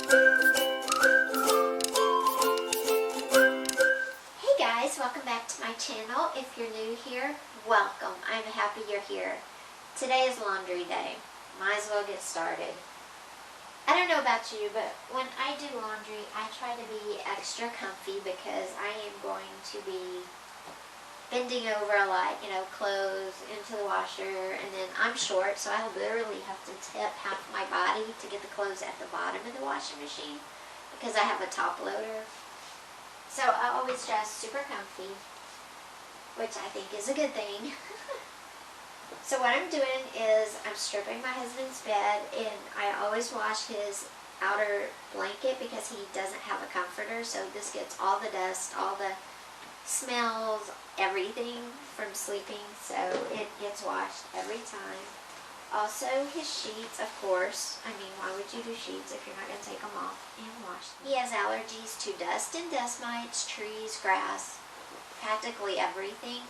Hey guys, welcome back to my channel. If you're new here, welcome. I'm happy you're here. Today is laundry day. Might as well get started. I don't know about you, but when I do laundry, I try to be extra comfy because I am going to be bending over a lot, clothes into the washer, and then I'm short, so I literally have to tip half my body to get the clothes at the bottom of the washing machine because I have a top loader. So I always dress super comfy, which I think is a good thing. So what I'm doing is I'm stripping my husband's bed, and I always wash his outer blanket because he doesn't have a comforter, so this gets all the dust, all the smells, everything from sleeping, so it gets washed every time. Also his sheets, of course. I mean, why would you do sheets if you're not going to take them off and wash them? He has allergies to dust and dust mites, trees, grass, practically everything.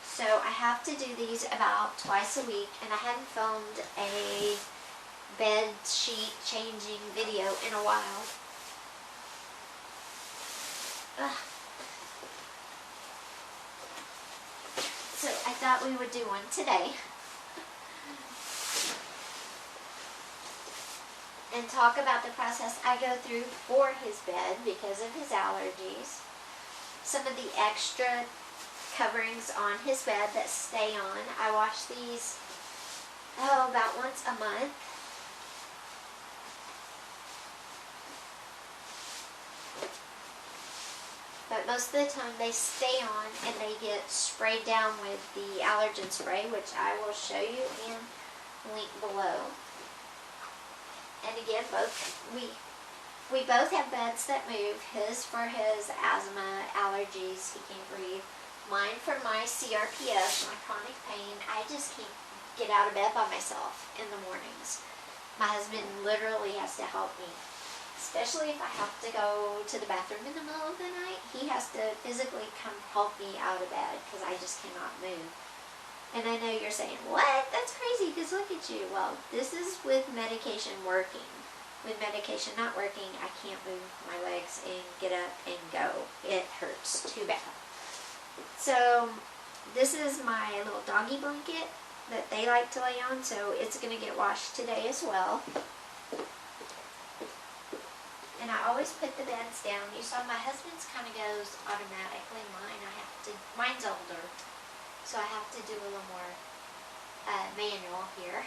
So I have to do these about twice a week, and I hadn't filmed a bed sheet changing video in a while. Ugh. So I thought we would do one today and talk about the process I go through for his bed because of his allergies. Some of the extra coverings on his bed that stay on. I wash these about once a month. But most of the time they stay on and they get sprayed down with the allergen spray, which I will show you and link below. And again, we both have beds that move. His for his asthma, allergies, he can't breathe. Mine for my CRPS, my chronic pain. I just can't get out of bed by myself in the mornings. My husband literally has to help me. Especially if I have to go to the bathroom in the middle of the night, he has to physically come help me out of bed because I just cannot move. And I know you're saying, what? That's crazy because look at you. Well, this is with medication working. With medication not working, I can't move my legs and get up and go. It hurts too bad. So this is my little doggy blanket that they like to lay on, so it's going to get washed today as well. And I always put the beds down. You saw my husband's kind of goes automatically. Mine's older, so I have to do a little more manual here.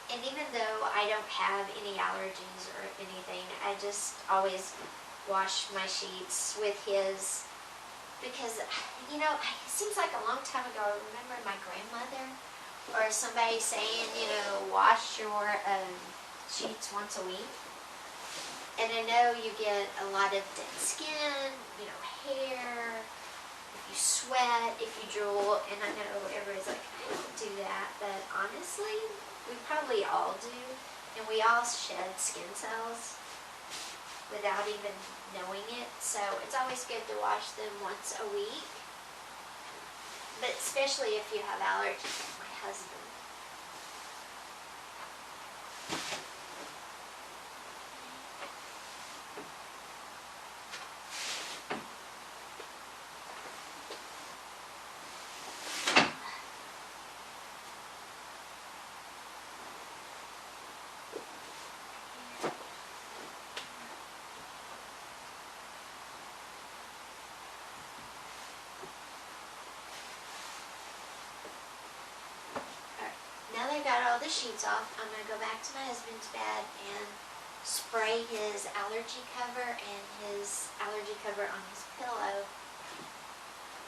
And even though I don't have any allergies or anything, I just always wash my sheets with his, because, it seems like a long time ago, I remember my grandmother or somebody saying, wash your sheets once a week. And I know you get a lot of dead skin, hair, if you sweat, if you drool, and I know everybody's like, I don't do that, but honestly, we probably all do, and we all shed skin cells without even knowing it, so it's always good to wash them once a week. But especially if you have allergies like my husband. Now that I got all the sheets off, I'm going to go back to my husband's bed and spray his allergy cover and his allergy cover on his pillow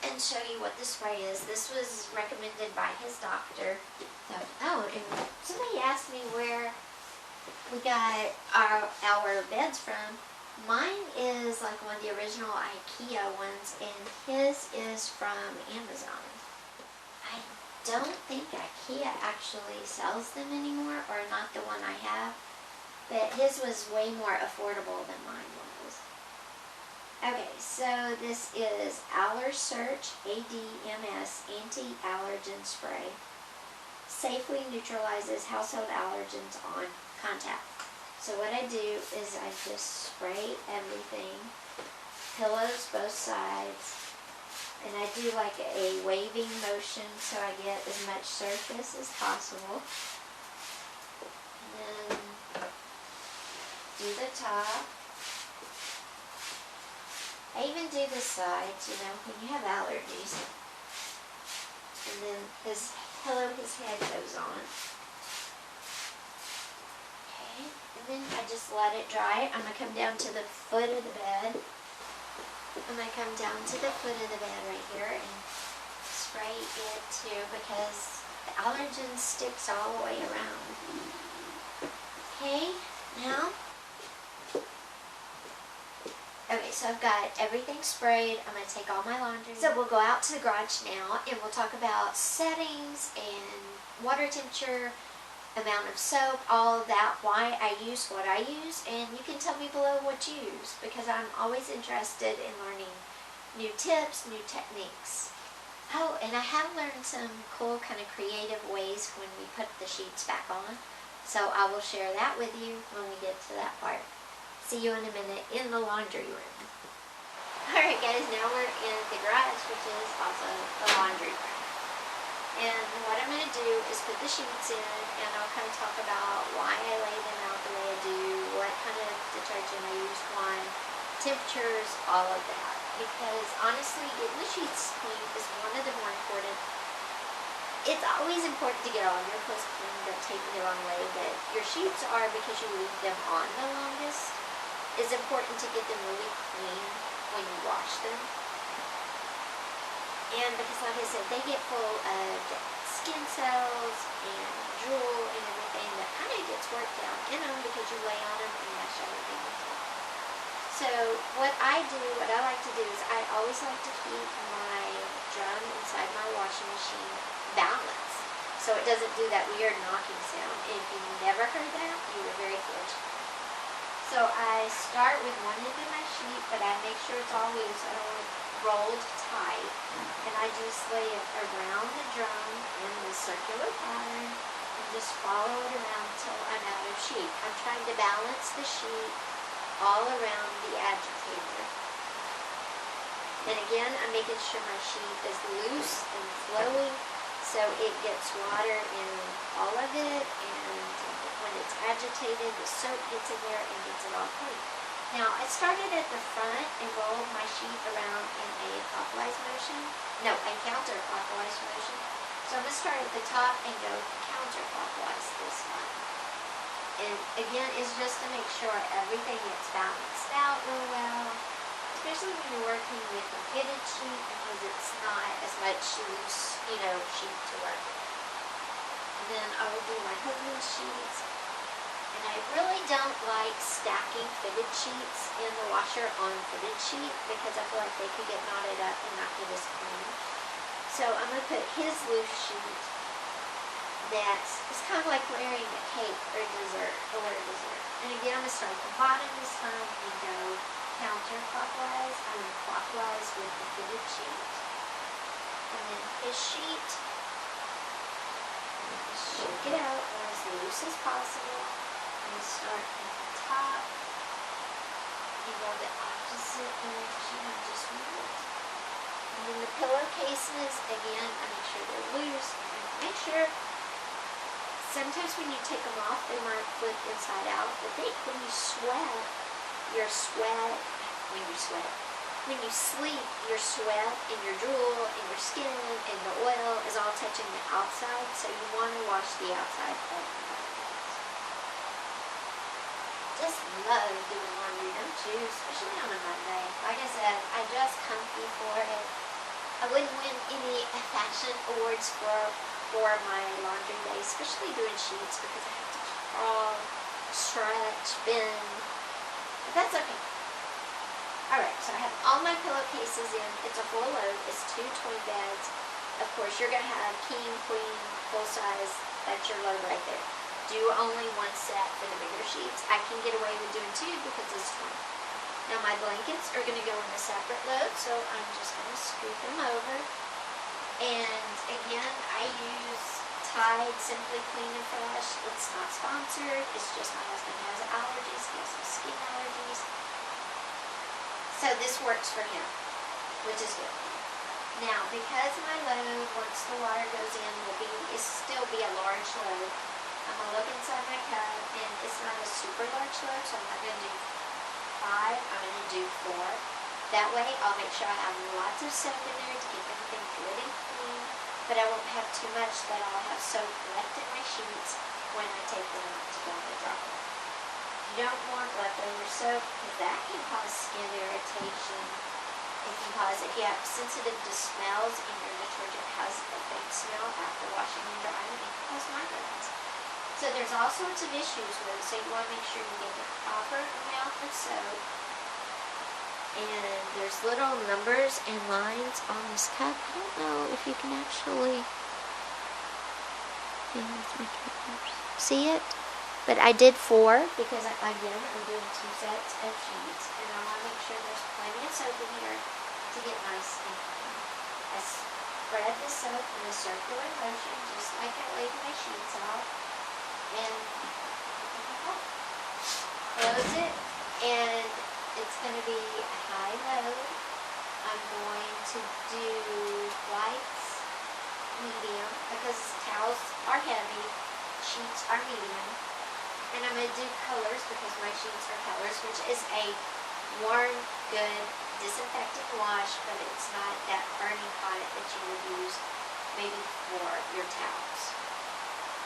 and show you what the spray is. This was recommended by his doctor. So, and somebody asked me where we got our beds from. Mine is like one of the original IKEA ones, and his is from Amazon. I don't think IKEA actually sells them anymore, or not the one I have, but his was way more affordable than mine was. Okay, so this is AllerSearch ADMS Anti-Allergen Spray. safely neutralizes household allergens on contact. So what I do is I just spray everything, pillows both sides, and I do like a waving motion so I get as much surface as possible. And then do the top. I even do the sides, you know, when you have allergies. And then his head goes on. Okay, and then I just let it dry. I'm going to come down to the foot of the bed. I'm going to come down to the foot of the bed right here and spray it too, because the allergen sticks all the way around. Okay, now, okay, so I've got everything sprayed. I'm going to take all my laundry. So we'll go out to the garage now and we'll talk about settings and water temperature, amount of soap, all of that, why I use what I use, and you can tell me below what you use, because I'm always interested in learning new tips, new techniques. Oh, and I have learned some cool kind of creative ways when we put the sheets back on, so I will share that with you when we get to that part. See you in a minute in the laundry room. Alright guys, now we're in the garage, which is also the laundry room. And what I'm going to do is put the sheets in, and I'll kind of talk about why I lay them out the way I do, what kind of detergent I use, why, temperatures, all of that. Because honestly, getting the sheets clean is one of the more important. It's always important to get all your clothes clean, don't take me the wrong way, but your sheets are, because you leave them on the longest, it's important to get them really clean when you wash them. And because, like I said, they get full of skin cells and drool and everything that kind of gets worked down in them because you lay on them and mash everything with them. So what I like to do is I always like to keep my drum inside my washing machine balanced, so it doesn't do that weird knocking sound. And if you've never heard that, you were very fortunate. So I start with one end of my sheet, but I make sure it's all loose. I don't want it rolled tight. And I just lay it around the drum in the circular pattern and just follow it around until I'm out of sheet. I'm trying to balance the sheet all around the agitator. And again, I'm making sure my sheet is loose and flowing so it gets water in all of it, and when it's agitated, the soap gets in there and gets it all clean. Now, I started at the front and rolled my sheet around in a clockwise motion. No, a counterclockwise motion. So I'm going to start at the top and go counterclockwise this time. And again, it's just to make sure everything gets balanced out real well, especially when you're working with a fitted sheet, because it's not as much loose, sheet to work with. And then I will do my husband's sheets. And I really don't like stacking fitted sheets in the washer on fitted sheet, because I feel like they could get knotted up and not get as clean. So I'm going to put his loose sheet it's kind of like layering a cake or dessert. And again, I'm going to start at the bottom this time and go counterclockwise. I'm clockwise with the fitted sheet. And then his sheet, just shake it out as loose as possible. And start at the top and go the opposite direction of just one. And then the pillowcases, again, I make sure they're loose. And make sure, sometimes when you take them off, they might flip inside out. But when you sweat, when you sleep, your sweat and your drool and your skin and the oil is all touching the outside. So you want to wash the outside of the body. Just love doing laundry, don't you? Especially on a Monday. Like I said, I dress comfy for it. I wouldn't win any fashion awards for my laundry day, especially doing sheets, because I have to crawl, stretch, bend. But that's okay. Alright, so I have all my pillowcases in. It's a full load. It's 2 twin beds. Of course, you're going to have king, queen, full size. That's your load right there. Do only one set for the bigger sheets. I can get away with doing 2 because it's 20. Now my blankets are going to go in a separate load, so I'm just going to scoot them over. And again, I use Tide Simply Clean and Fresh. It's not sponsored. It's just my husband has allergies. He has some skin allergies. So this works for him, which is good. Now, because my load, once the water goes in, will still be a large load, I'm going to look inside my cup, and it's not a super large load, so I'm not going to do 5. I'm going to do 4. That way, I'll make sure I have lots of soap in there to keep everything good and clean, but I won't have too much that I'll have soap left in my sheets when I take them out to go in the dryer. You don't want leftover soap, because that can cause skin irritation. If you have sensitive to smells and your detergent has a faint smell after washing and drying, it can cause migraines. So there's all sorts of issues with it, so you want to make sure you get the proper amount of soap. And there's little numbers and lines on this cup. I don't know if you can actually see it, but I did 4 because again I'm doing 2 sets of sheets, and I want to make sure there's plenty of soap in here to get nice and clean. I spread the soap in a circular motion, just like I laid my sheets out, and close it, and it's going to be a high load. I'm going to do whites, medium, because towels are heavy, sheets are medium, and I'm going to do colors because my sheets are colors, which is a warm, good, disinfectant wash, but it's not that burning hot that you would use maybe for your towels.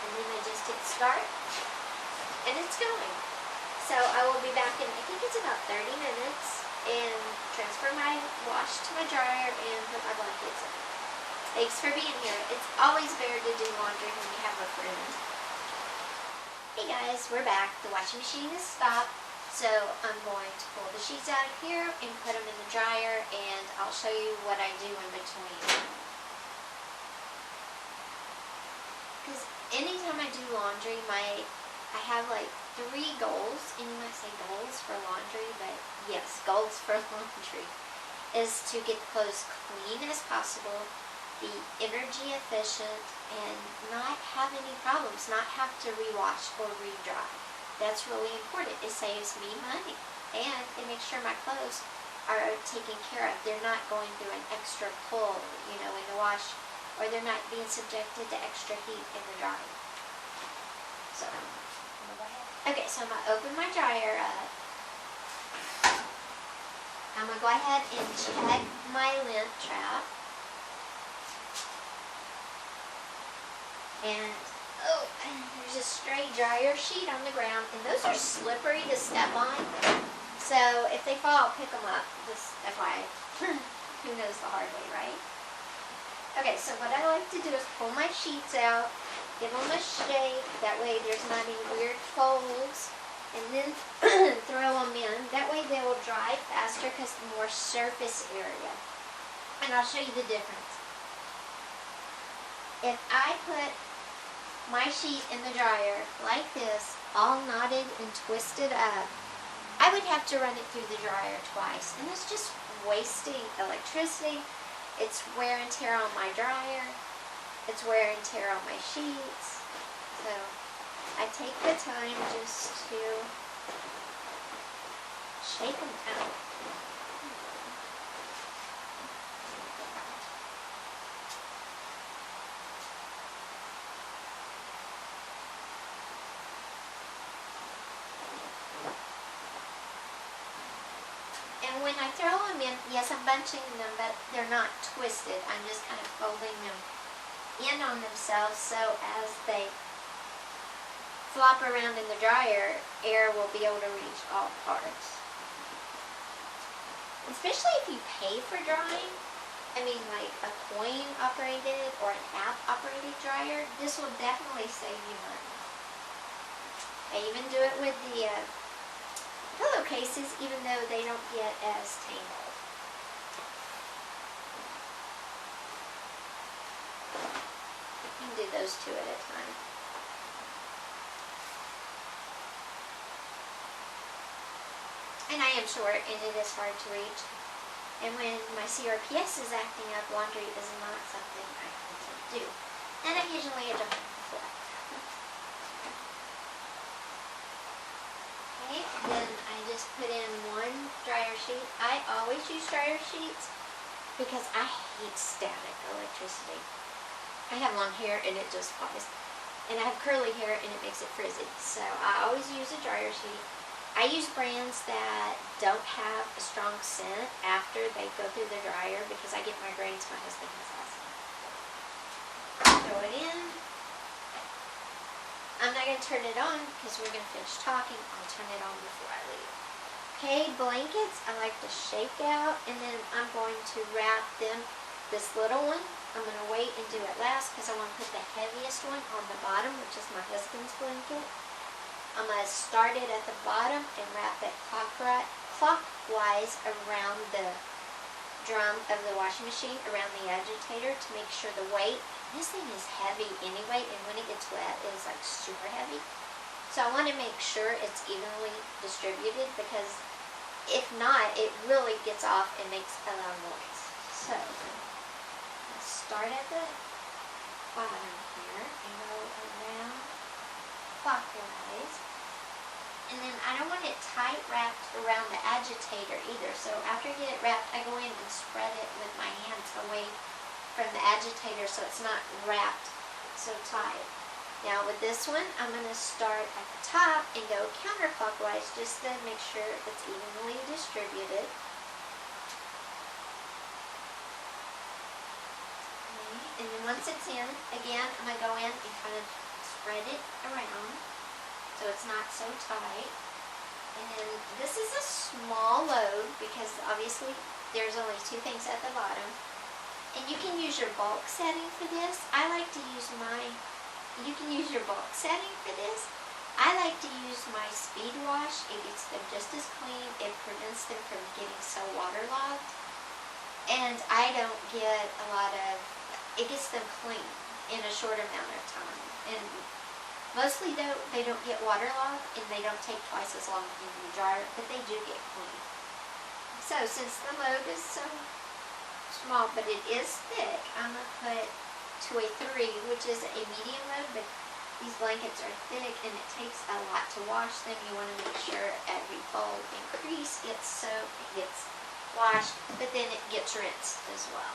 And then I just hit start, and it's going. So I will be back in, I think it's about 30 minutes, and transfer my wash to my dryer and put my blankets in. Thanks for being here. It's always better to do laundry when you have a friend. Hey guys, we're back. The washing machine is stopped, so I'm going to pull the sheets out of here and put them in the dryer, and I'll show you what I do in between. Because anytime I do laundry, I have like 3 goals, and you might say goals for laundry, but yes, goals for laundry is to get clothes clean as possible, be energy efficient, and not have any problems, not have to rewash or re-dry. That's really important. It saves me money, and it makes sure my clothes are taken care of. They're not going through an extra pull, in the wash, or they're not being subjected to extra heat in the dryer. So, okay, so I'm going to open my dryer up. I'm going to go ahead and check my lint trap. And, there's a stray dryer sheet on the ground, and those are slippery to step on. So if they fall, I'll pick them up. Just FYI. Who knows the hard way, right? Okay, so what I like to do is pull my sheets out, give them a shake, that way there's not any weird folds, and then throw them in. That way they will dry faster because more surface area. And I'll show you the difference. If I put my sheet in the dryer like this, all knotted and twisted up, I would have to run it through the dryer twice, and it's just wasting electricity. It's wear and tear on my dryer. It's wear and tear on my sheets. So I take the time just to shake them out. And when I throw them in, yes, I'm bunching them, but they're not twisted. I'm just kind of folding them in on themselves, so as they flop around in the dryer, air will be able to reach all parts. Especially if you pay for drying, like a coin-operated or an app-operated dryer, this will definitely save you money. I even do it with the pillowcases, even though they don't get as tangled. You can do those 2 at a time. And I am short, and it is hard to reach. And when my CRPS is acting up, laundry is not something I can do. And occasionally I don't flip. Okay, then I just put in one dryer sheet. I always use dryer sheets because I hate static electricity. I have long hair and it just flies. And I have curly hair and it makes it frizzy. So I always use a dryer sheet. I use brands that don't have a strong scent after they go through the dryer because I get migraines. My husband has asthma. Throw it in. I'm not going to turn it on because we're going to finish talking. I'll turn it on before I leave. Okay, blankets I like to shake out, and then I'm going to wrap them. This little one, I'm going to wait and do it last because I want to put the heaviest one on the bottom, which is my husband's blanket. I'm going to start it at the bottom and wrap it clockwise around the drum of the washing machine, around the agitator to make sure the weight. This thing is heavy anyway, and when it gets wet, it is like super heavy. So I want to make sure it's evenly distributed because if not, it really gets off and makes a loud noise. So let's start at the bottom here and go around clockwise. And then I don't want it tight wrapped around the agitator either. So after I get it wrapped, I go in and spread it with my hands away from the agitator so it's not wrapped so tight. Now with this one, I'm going to start at the top and go counterclockwise just to make sure it's evenly distributed. Okay. And then once it's in, again, I'm going to go in and kind of spread it around so it's not so tight. And then this is a small load because obviously there's only two things at the bottom. And you can use your bulk setting for this. I like to use you can use your bulk setting for this. I like to use my speed wash. It gets them just as clean. It prevents them from getting so waterlogged. And I don't get a lot of, it gets them clean in a short amount of time. And mostly though, they don't get waterlogged and they don't take twice as long in the dryer, but they do get clean. So since the load is so small, but it is thick, I'm going to put to a 3, which is a medium load, but these blankets are thick and it takes a lot to wash them. You want to make sure every fold and crease gets soaked, it gets washed, but then it gets rinsed as well.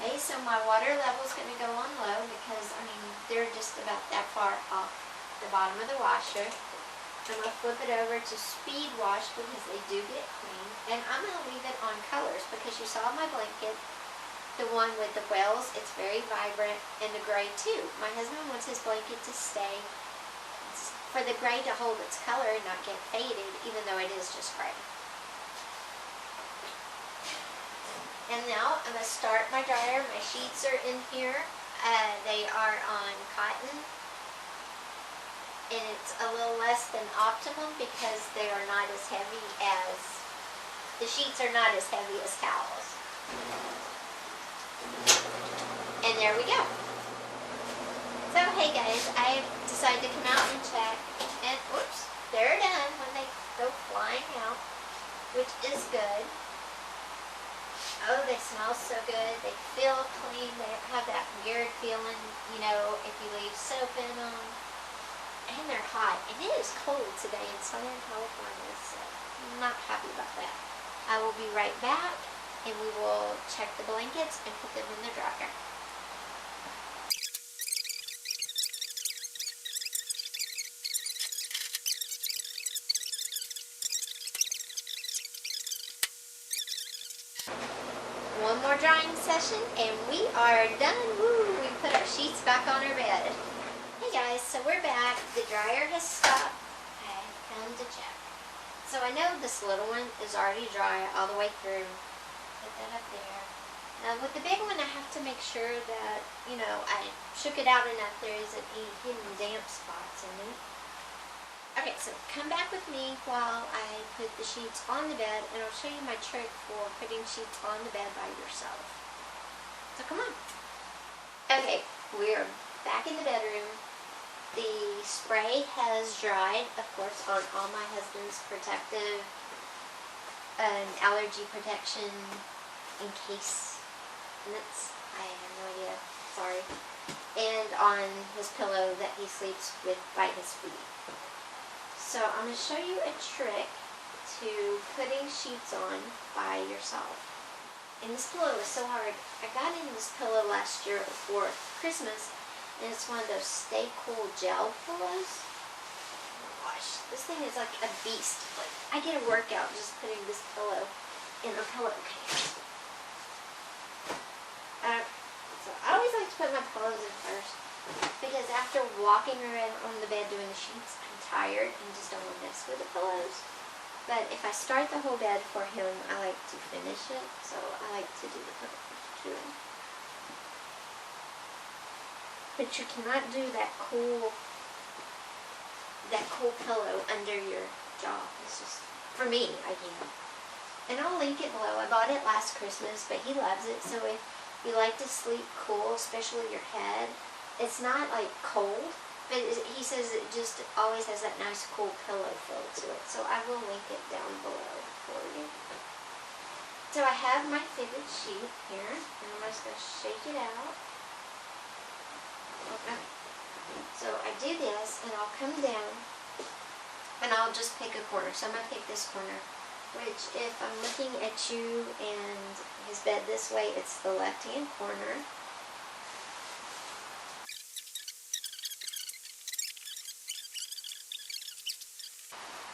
Okay, so my water level is going to go on low because, I mean, they're just about that far off the bottom of the washer. I'm going to flip it over to speed wash because they do get clean. And I'm going to leave it on colors because you saw my blanket, the one with the wells, it's very vibrant, and the gray too. My husband wants his blanket to stay, for the gray to hold its color and not get faded, even though it is just gray. And now I'm going to start my dryer. My sheets are in here. They are on cotton. And it's a little less than optimum because they are not as heavy as, the sheets are not as heavy as towels. And there we go. So hey guys, I decided to come out and check, and whoops, they're done when they go flying out, which is good. Oh, they smell so good. They feel clean. They have that weird feeling, you know, if you leave soap in them. And they're hot. And it is cold today in Southern California, so I'm not happy about that. I will be right back, and we will check the blankets and put them in the dryer. One more drying session and we are done. Woo! We put our sheets back on our bed. Hey guys, so we're back. The dryer has stopped. I come to check. So I know this little one is already dry all the way through. Put that up there. Now with the big one, I have to make sure that, you know, I shook it out enough there isn't any hidden damp spots in it. Okay, so come back with me while I put the sheets on the bed, and I'll show you my trick for putting sheets on the bed by yourself. So come on. Okay, we're back in the bedroom. The spray has dried, of course, on all my husband's protective allergy protection in case nuts. I have no idea. Sorry. and on his pillow that he sleeps with by his feet. So I'm going to show you a trick to putting sheets on by yourself. And this pillow is so hard. I got in this pillow last year for Christmas, and it's one of those Stay Cool gel pillows. Oh gosh, this thing is like a beast. Like, I get a workout just putting this pillow in a pillowcase. So I always like to put my pillows in first, because after walking around on the bed doing the sheets, I'm tired and just don't want to mess with the pillows. But if I start the whole bed for him, I like to finish it, so I like to do the pillows too. But you cannot do that cool pillow under your jaw. It's just, for me, I can't. And I'll link it below. I bought it last Christmas, but he loves it, so if you like to sleep cool, especially your head, it's not like cold, but he says it just always has that nice cool pillow feel to it. So I will link it down below for you. So I have my fitted sheet here, and I'm just going to shake it out. Okay. So I do this, and I'll come down, and I'll just pick a corner. So I'm going to pick this corner, which if I'm looking at you and his bed this way, it's the left-hand corner.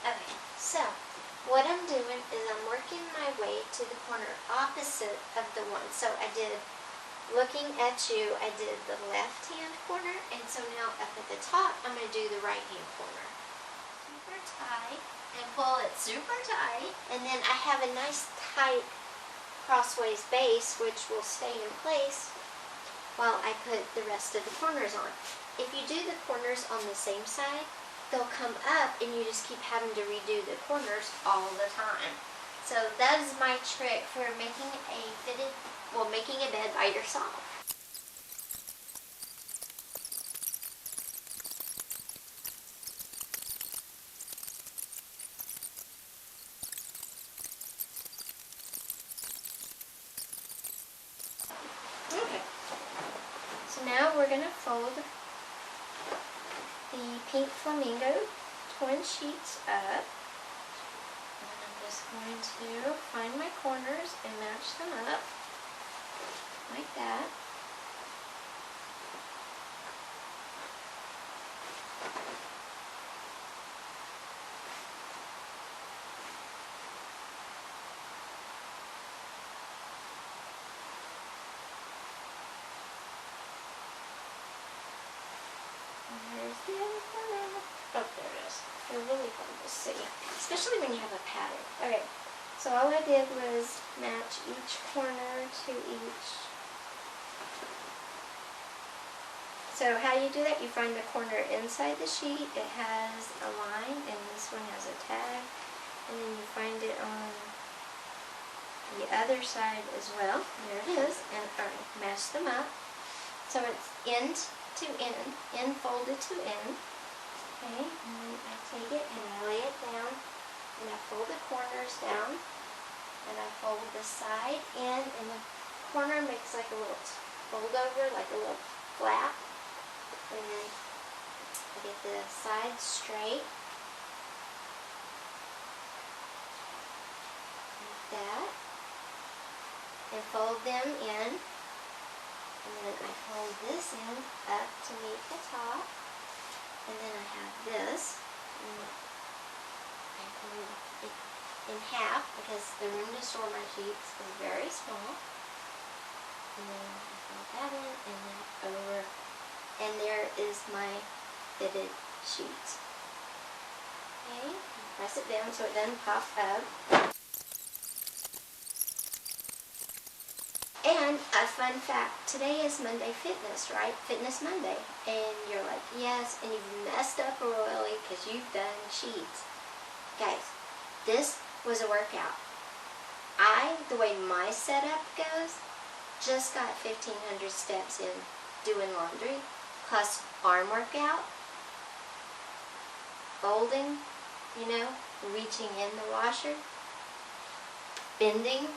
Okay, so what I'm doing is I'm working my way to the corner opposite of the one. So I did, looking at you, I did the left-hand corner, and so now up at the top, I'm going to do the right-hand corner. Super tight, and pull it super tight, and then I have a nice tight crossways base, which will stay in place while I put the rest of the corners on. If you do the corners on the same side, they'll come up and you just keep having to redo the corners all the time. So that is my trick for making making a bed by yourself. Okay, so now we're going to fold the pink flamingo twin sheets up. And I'm just going to find my corners and match them up like that. There's the other corner. Oh, there it is. They're really hard to see, especially when you have a pattern. Okay, so all I did was match each corner to each. So how you do that, you find the corner inside the sheet. It has a line, and this one has a tag. And then you find it on the other side as well. There it is. And match them up. So it's end to end folded to end. Okay, and then I take it and I lay it down, and I fold the corners down, and I fold the side in, and the corner makes like a little fold over, like a little flap, and then I get the sides straight, like that, and fold them in. And then I fold this in up to meet the top. And then I have this. And I fold it in half because the room to store my sheets is very small. And then I fold that in and then over. And there is my fitted sheet. Okay, press it down so it doesn't pop up. And a fun fact, today is Monday Fitness, right? Fitness Monday. And you're like, yes, and you've messed up royally because you've done sheets. Guys, this was a workout. The way my setup goes, just got 1,500 steps in doing laundry, plus arm workout, folding, reaching in the washer, bending,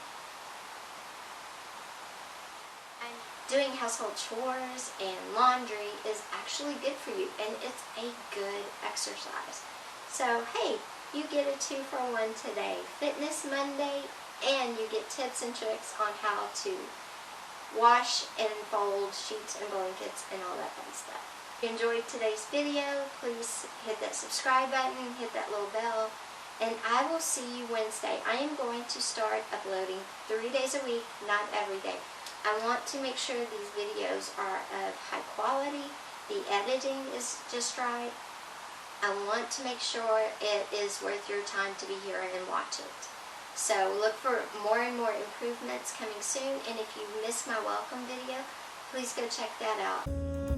doing household chores and laundry is actually good for you, and it's a good exercise. So hey, you get a 2-for-1 today. Fitness Monday, and you get tips and tricks on how to wash and fold sheets and blankets and all that fun stuff. If you enjoyed today's video, please hit that subscribe button, hit that little bell, and I will see you Wednesday. I am going to start uploading 3 days a week, not every day. I want to make sure these videos are of high quality, the editing is just right. I want to make sure it is worth your time to be here and watch it. So look for more and more improvements coming soon, and if you missed my welcome video, please go check that out.